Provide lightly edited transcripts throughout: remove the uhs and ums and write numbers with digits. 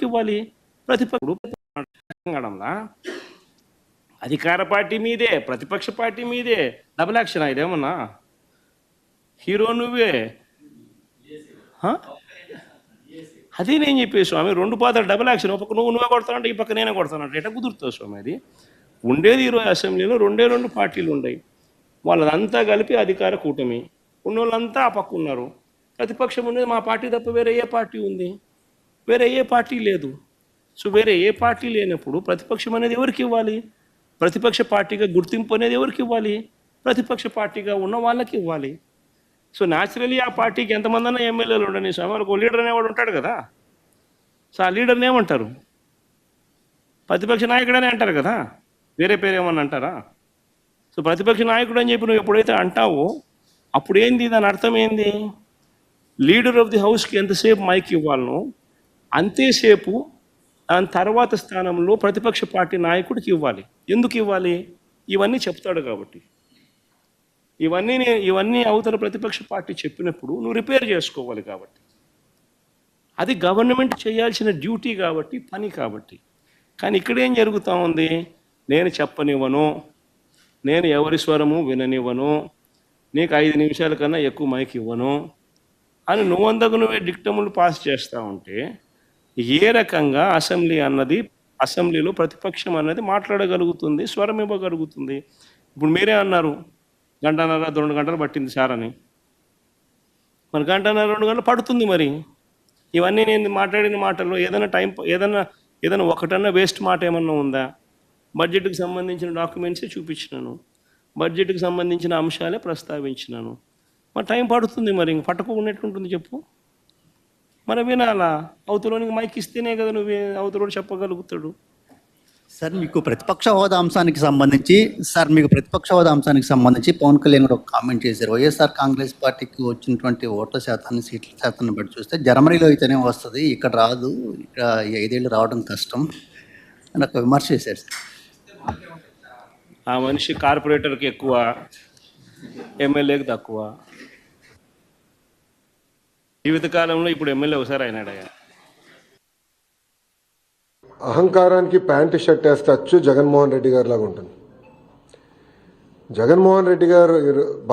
ఎవరికి ఇవ్వాలి? తెలంగాణలో అధికార పార్టీ మీదే, ప్రతిపక్ష పార్టీ మీదే డబుల్ యాక్షన్. ఇదేమన్నా హీరో నువ్వే? అదే నేను చెప్పే స్వామి, రెండు పాత్రలు డబుల్ యాక్షన్. ఒక పక్క నువ్వే కొడతానంటే ఈ పక్క నేనే కొడతానంటే ఎట్లా కుదురుతుంది స్వామి? అది ఉండేది 20 అసెంబ్లీలో రెండు పార్టీలు ఉన్నాయి. వాళ్ళదంతా కలిపి అధికార కూటమి. ఉన్నోళ్ళంతా ఆ పక్క ఉన్నారు. ప్రతిపక్షం ఉండేది మా పార్టీ తప్ప వేరే ఏ పార్టీ ఉంది? వేరే ఏ పార్టీ లేదు. సో వేరే ఏ పార్టీ లేనప్పుడు ప్రతిపక్షం అనేది ఎవరికి ఇవ్వాలి? ప్రతిపక్ష పార్టీగా గుర్తింపు అనేది ఎవరికి ఇవ్వాలి? ప్రతిపక్ష పార్టీగా ఉన్న వాళ్ళకి ఇవ్వాలి. సో న్యాచురలీ ఆ పార్టీకి ఎంతమంది అన్నా ఎమ్మెల్యేలు ఉండని స్వామి, వాళ్ళకు లీడర్ అనేవాడు ఉంటాడు కదా. సో ఆ లీడర్ని ఏమంటారు? ప్రతిపక్ష నాయకుడనే అంటారు కదా, వేరే పేరు ఏమన్నా అంటారా? సో ప్రతిపక్ష నాయకుడు అని చెప్పి నువ్వు ఎప్పుడైతే అంటావో అప్పుడు ఏంది, దాని అర్థం ఏంది? లీడర్ ఆఫ్ ది హౌస్కి ఎంతసేపు మైక్ ఇవ్వాలనో అంతేసేపు దాని తర్వాత స్థానంలో ప్రతిపక్ష పార్టీ నాయకుడికి ఇవ్వాలి. ఎందుకు ఇవ్వాలి? ఇవన్నీ చెప్తాడు కాబట్టి. ఇవన్నీ అవతల ప్రతిపక్ష పార్టీ చెప్పినప్పుడు నువ్వు రిపేర్ చేసుకోవాలి కాబట్టి. అది గవర్నమెంట్ చేయాల్సిన డ్యూటీ కాబట్టి, పని కాబట్టి. కానీ ఇక్కడ ఏం జరుగుతూ ఉంది? నేను చెప్పనివ్వను, నేను ఎవరి స్వరము విననివ్వను, నీకు 5 నిమిషాల కన్నా ఎక్కువ మైక్ ఇవ్వను అని నువ్వే డిక్టములు పాస్ చేస్తూ ఉంటే ఏ రకంగా అసెంబ్లీలో ప్రతిపక్షం అన్నది మాట్లాడగలుగుతుంది, స్వరం ఇవ్వగలుగుతుంది? ఇప్పుడు మీరే అన్నారు 1.5 2 గంటలు పట్టింది సార్ అని. మరి 1.5 2 గంటలు పడుతుంది. మరి ఇవన్నీ నేను మాట్లాడిన మాటల్లో ఏదైనా ఒకటన్నా వేస్ట్ మాట ఏమన్నా ఉందా? బడ్జెట్కి సంబంధించిన డాక్యుమెంట్సే చూపించినాను, బడ్జెట్కి సంబంధించిన అంశాలే ప్రస్తావించినాను. మరి టైం పడుతుంది. మరి ఇంక పట్టుకోకున్నట్టుంటుంది చెప్పు. మరి వినాలా? అవతలోనికి మైక్ ఇస్తేనే కదా నువ్వు అవతలోడు చెప్పగలుగుతాడు. సార్ మీకు ప్రతిపక్ష హోదా అంశానికి సంబంధించి పవన్ కళ్యాణ్ కూడా ఒక కామెంట్ చేశారు. వైఎస్ఆర్ కాంగ్రెస్ పార్టీకి వచ్చినటువంటి ఓట్ల శాతాన్ని, సీట్ల శాతాన్ని బట్టి చూస్తే జర్మనీలో అయితేనే వస్తుంది, ఇక్కడ రాదు, ఇక్కడ 5 ఏళ్ళు రావడం కష్టం అని ఒక విమర్శ చేశారు సార్. ఆ మనిషి కార్పొరేటర్కి ఎక్కువ, ఎమ్మెల్యేకి తక్కువ. జీవితకాలంలో ఇప్పుడు ఎమ్మెల్యే ఒకసారి అయినాడయ్యా. అహంకారానికి ప్యాంటు షర్ట్ వేస్తే అచ్చు జగన్మోహన్ రెడ్డి గారి లాగా ఉంటుంది. జగన్మోహన్ రెడ్డి గారు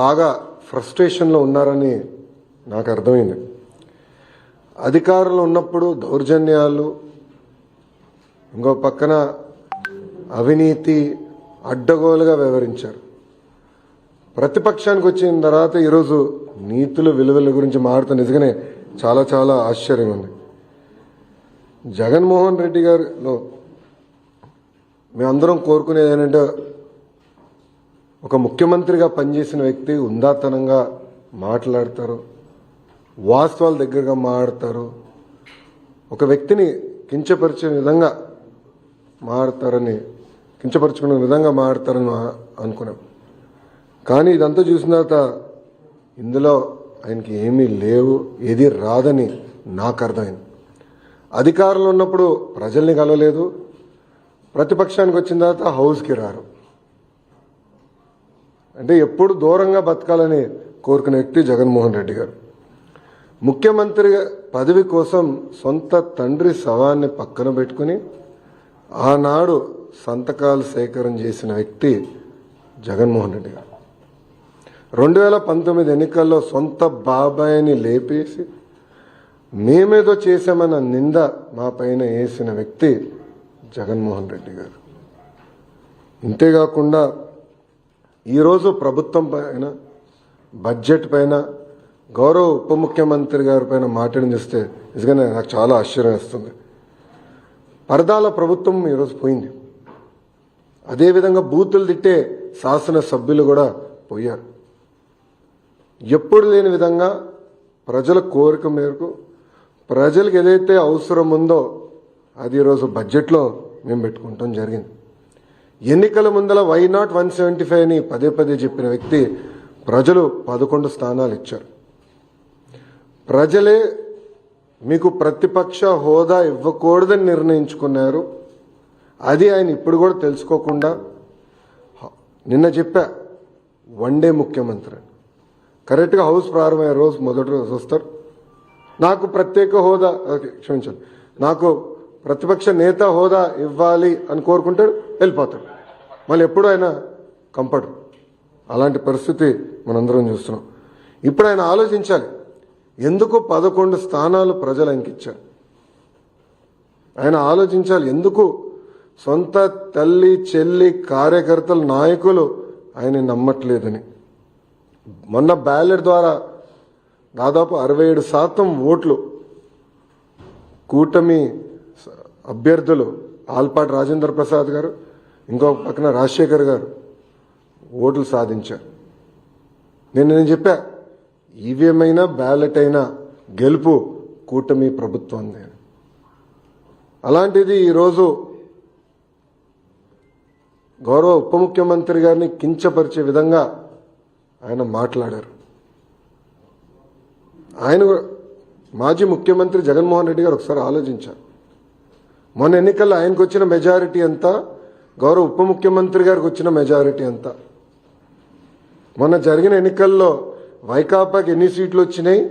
బాగా ఫ్రస్ట్రేషన్లో ఉన్నారని నాకు అర్థమైంది. అధికారంలో ఉన్నప్పుడు దౌర్జన్యాలు, ఇంకో పక్కన అవినీతి అడ్డగోలుగా వ్యవహరించారు. ప్రతిపక్షానికి వచ్చిన తర్వాత ఈరోజు నీతులు విలువల గురించి మారుతూ నిజంగానే చాలా చాలా ఆశ్చర్యం ఉంది. జగన్మోహన్ రెడ్డి గారిలో మేమందరం కోరుకునేది ఏంటంటే ఒక ముఖ్యమంత్రిగా పనిచేసిన వ్యక్తి ఉందాతనంగా మాట్లాడతారు, వాస్తవాల దగ్గరగా మాట్లాడతారు, ఒక వ్యక్తిని కించపరిచే విధంగా కించపరుచుకునే విధంగా మాట్లాడతారని అనుకున్నాం. కానీ ఇదంతా చూసిన తర్వాత ఇందులో ఆయనకి ఏమీ లేవు, ఏది రాదని నాకు అర్థమైంది. అధికారంలో ఉన్నప్పుడు ప్రజల్ని కలవలేదు, ప్రతిపక్షానికి వచ్చిన తర్వాత హౌస్కి రారు. అంటే ఎప్పుడు దూరంగా బతకాలని కోరుకునే వ్యక్తి జగన్మోహన్ రెడ్డి గారు. ముఖ్యమంత్రి పదవి కోసం సొంత తండ్రి శవాన్ని పక్కన పెట్టుకుని ఆనాడు సంతకాలు సేకరణ చేసిన వ్యక్తి జగన్మోహన్ రెడ్డి గారు. 2019 ఎన్నికల్లో సొంత బాబాయిని లేపేసి మేమేదో చేశామన్న నింద మా పైన వేసిన వ్యక్తి జగన్మోహన్ రెడ్డి గారు. ఇంతేకాకుండా ఈరోజు ప్రభుత్వం పైన, బడ్జెట్ పైన, గౌరవ ఉప ముఖ్యమంత్రి గారి పైన మాట్లాడి చూస్తే నిజంగానే నాకు చాలా ఆశ్చర్యం వేస్తుంది. పరదాల ప్రభుత్వం ఈరోజు పోయింది. అదేవిధంగా బూతులు తిట్టే శాసనసభ్యులు కూడా పోయారు. ఎప్పుడు లేని విధంగా ప్రజల కోరిక మేరకు ప్రజలకు ఏదైతే అవసరం ఉందో అది ఈరోజు బడ్జెట్లో మేము పెట్టుకుంటాం జరిగింది. ఎన్నికల ముందల వై నాట్ 175 అని పదే చెప్పిన వ్యక్తి ప్రజలు 11 స్థానాలు ఇచ్చారు. ప్రజలే మీకు ప్రతిపక్ష హోదా ఇవ్వకూడదని నిర్ణయించుకున్నారు. అది ఆయన ఇప్పుడు కూడా తెలుసుకోకుండా నిన్న చెప్పా, వన్డే ముఖ్యమంత్రి కరెక్ట్గా హౌస్ ప్రారంభమయ్యే రోజు మొదటి రోజు వస్తారు, నాకు ప్రత్యేక హోదా, క్షమించండి, నాకు ప్రతిపక్ష నేత హోదా ఇవ్వాలి అని కోరుకుంటాడు, వెళ్ళిపోతాడు. మళ్ళీ ఎప్పుడు ఆయన కంపడు. అలాంటి పరిస్థితి మనందరం చూస్తున్నాం. ఇప్పుడు ఆయన ఆలోచించాలి, ఎందుకు 11 స్థానాలు ప్రజలు ఆయనకి ఇచ్చారు. ఆయన ఆలోచించాలి, ఎందుకు సొంత తల్లి చెల్లి కార్యకర్తలు నాయకులు ఆయన నమ్మట్లేదని. మొన్న బ్యాలెట్ ద్వారా దాదాపు 67% ఓట్లు కూటమి అభ్యర్థులు ఆల్పాటి రాజేంద్ర ప్రసాద్ గారు, ఇంకో పక్కన రాజశేఖర్ గారు ఓట్లు సాధించారు. నేను చెప్పా, ఈవీఎం అయినా బ్యాలెట్ అయినా గెలుపు కూటమి ప్రభుత్వం. అలాంటిది ఈరోజు గౌరవ ఉప ముఖ్యమంత్రి గారిని కించపరిచే విధంగా ఆయన మాట్లాడారు. ఆయన మాజీ ముఖ్యమంత్రి జగన్మోహన్ రెడ్డి గారు ఒకసారి ఆలోచించారు. మొన్న ఎన్నికల్లో ఆయనకు వచ్చిన మెజారిటీ ఎంత, గౌరవ ఉప ముఖ్యమంత్రి గారికి వచ్చిన మెజారిటీ ఎంత. మొన్న జరిగిన ఎన్నికల్లో వైకాపాకి ఎన్ని సీట్లు వచ్చినాయి,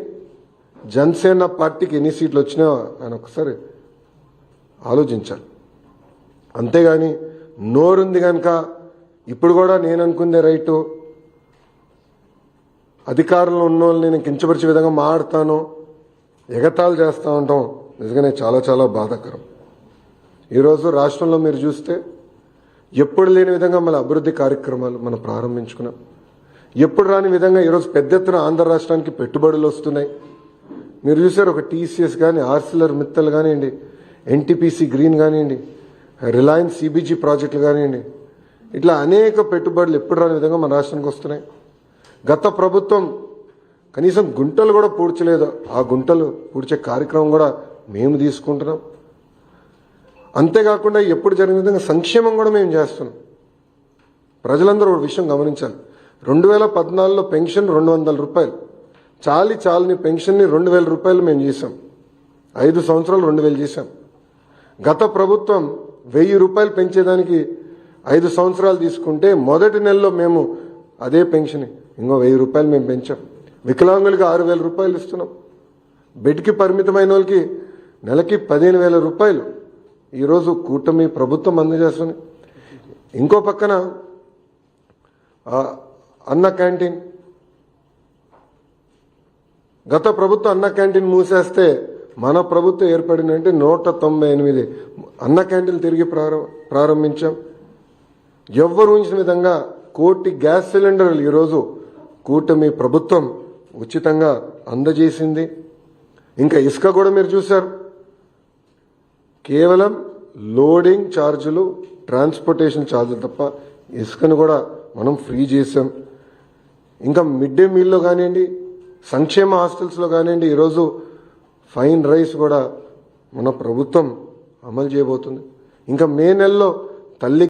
జనసేన పార్టీకి ఎన్ని సీట్లు వచ్చినాయో ఆయన ఒకసారి ఆలోచించాలి. అంతేగాని నోరుంది కనుక ఇప్పుడు కూడా నేను అనుకుందే రైటు, అధికారంలో ఉన్న వాళ్ళని నేను కించపరిచే విధంగా మాట్లాడతాను, ఎగతాళి చేస్తూ ఉంటాం, నిజంగానే చాలా చాలా బాధాకరం. ఈరోజు రాష్ట్రంలో మీరు చూస్తే ఎప్పుడు లేని విధంగా మన అభివృద్ధి కార్యక్రమాలు మనం ప్రారంభించుకున్నాం. ఎప్పుడు రాని విధంగా ఈరోజు పెద్ద ఎత్తున ఆంధ్ర రాష్ట్రానికి పెట్టుబడులు వస్తున్నాయి. మీరు చూసారు, ఒక టీసీఎస్ కానీ, ఆర్సిలర్ మిత్తల్ కానివ్వండి, ఎన్టీపీసీ గ్రీన్ కానివ్వండి, రిలయన్స్ సిబిజీ ప్రాజెక్టులు కానివ్వండి, ఇట్లా అనేక పెట్టుబడులు ఎప్పుడు రాని విధంగా మన రాష్ట్రానికి వస్తున్నాయి. గత ప్రభుత్వం కనీసం గుంటలు కూడా పూడ్చలేదు. ఆ గుంటలు పూడ్చే కార్యక్రమం కూడా మేము తీసుకుంటున్నాం. అంతేకాకుండా ఎప్పుడు జరిగిన విధంగా సంక్షేమం కూడా మేము చేస్తున్నాం. ప్రజలందరూ ఒక విషయం గమనించాలి, 2014లో పెన్షన్ 200 రూపాయలు, చాలని పెన్షన్ని 2000 రూపాయలు మేము చేశాం. 5 సంవత్సరాలు 2000 చేశాం. గత ప్రభుత్వం 1000 రూపాయలు పెంచేదానికి 5 సంవత్సరాలు తీసుకుంటే మొదటి నెలలో మేము అదే పెన్షన్ ఇంకో 1000 రూపాయలు మేము పెంచాం. వికలాంగులకి 6000 రూపాయలు ఇస్తున్నాం. బెడ్కి పరిమితమైన వాళ్ళకి నెలకి 15,000 రూపాయలు ఈరోజు కూటమి ప్రభుత్వం అందజేస్తుంది. ఇంకో పక్కన అన్న క్యాంటీన్, గత ప్రభుత్వం అన్న క్యాంటీన్ మూసేస్తే మన ప్రభుత్వం ఏర్పడిందంటే 198 అన్న క్యాంటీన్లు తిరిగి ప్రారంభించాం. ఎవ్వరు ఊహించిన విధంగా 1 కోటి గ్యాస్ సిలిండర్లు ఈరోజు కూటమి ప్రభుత్వం ఉచితంగా అందజేసింది. ఇంకా ఇసుక కూడా మీరు చూశారు, కేవలం లోడింగ్ ఛార్జీలు, ట్రాన్స్పోర్టేషన్ ఛార్జీలు తప్ప ఇసుకను కూడా మనం ఫ్రీ చేసాం. ఇంకా మిడ్ డే మీల్లో కానివ్వండి, సంక్షేమ హాస్టల్స్లో కానివ్వండి, ఈరోజు ఫైన్ రైస్ కూడా మన ప్రభుత్వం అమలు చేయబోతుంది. ఇంకా మే నెలలో తల్లి